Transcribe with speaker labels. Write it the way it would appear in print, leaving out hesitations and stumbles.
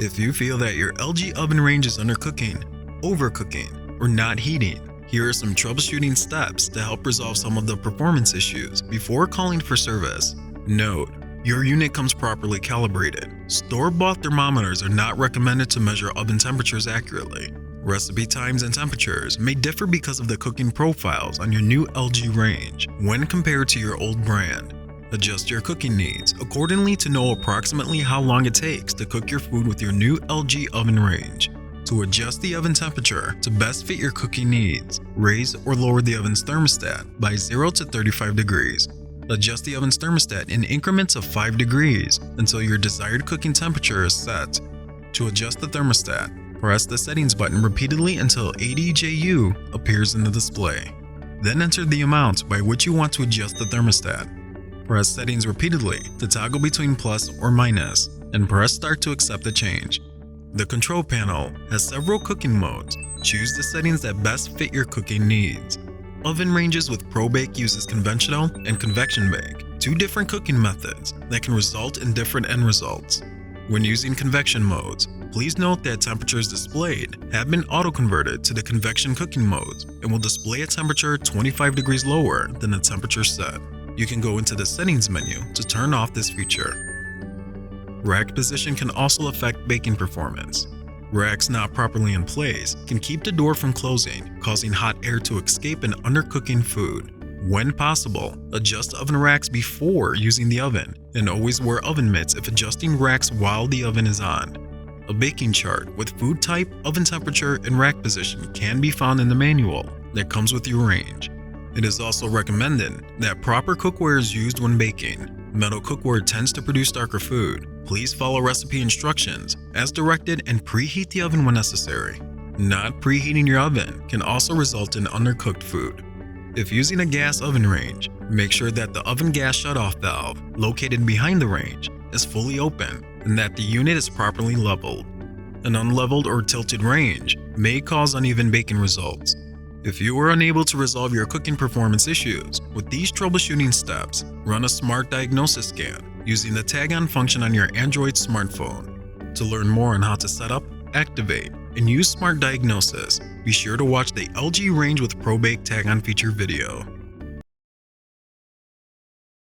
Speaker 1: If you feel that your LG oven range is undercooking, overcooking, or not heating, here are some troubleshooting steps to help resolve some of the performance issues before calling for service. Note: your unit comes properly calibrated. Store-bought thermometers are not recommended to measure oven temperatures accurately. Recipe times and temperatures may differ because of the cooking profiles on your new LG range when compared to your old brand. Adjust your cooking needs accordingly to know approximately how long it takes to cook your food with your new LG oven range. To adjust the oven temperature to best fit your cooking needs, raise or lower the oven's thermostat by 0 to 35 degrees. Adjust the oven's thermostat in increments of 5 degrees until your desired cooking temperature is set. To adjust the thermostat, press the settings button repeatedly until 80 JU appears in the display. Then enter the amount by which you want to adjust the thermostat. Press settings repeatedly to toggle between plus or minus, and press start to accept the change. The control panel has several cooking modes. Choose the settings that best fit your cooking needs. Oven ranges with ProBake uses conventional and convection bake, two different cooking methods that can result in different end results. When using convection modes, please note that temperatures displayed have been auto-converted to the convection cooking modes and will display a temperature 25 degrees lower than the temperature set. You can go into the settings menu to turn off this feature. Rack position can also affect baking performance. Racks not properly in place can keep the door from closing, causing hot air to escape and undercooking food. When possible, adjust oven racks before using the oven, and always wear oven mitts if adjusting racks while the oven is on. A baking chart with food type, oven temperature, and rack position can be found in the manual that comes with your range. It is also recommended that proper cookware is used when baking. Metal cookware tends to produce darker food. Please follow recipe instructions as directed and preheat the oven when necessary. Not preheating your oven can also result in undercooked food. If using a gas oven range, make sure that the oven gas shutoff valve, located behind the range, is fully open and that the unit is properly leveled. An unleveled or tilted range may cause uneven baking results. If you are unable to resolve your cooking performance issues with these troubleshooting steps, run a smart diagnosis scan using the tag-on function on your Android smartphone. To learn more on how to set up, activate, and use smart diagnosis, be sure to watch the LG Range with ProBake tag-on feature video.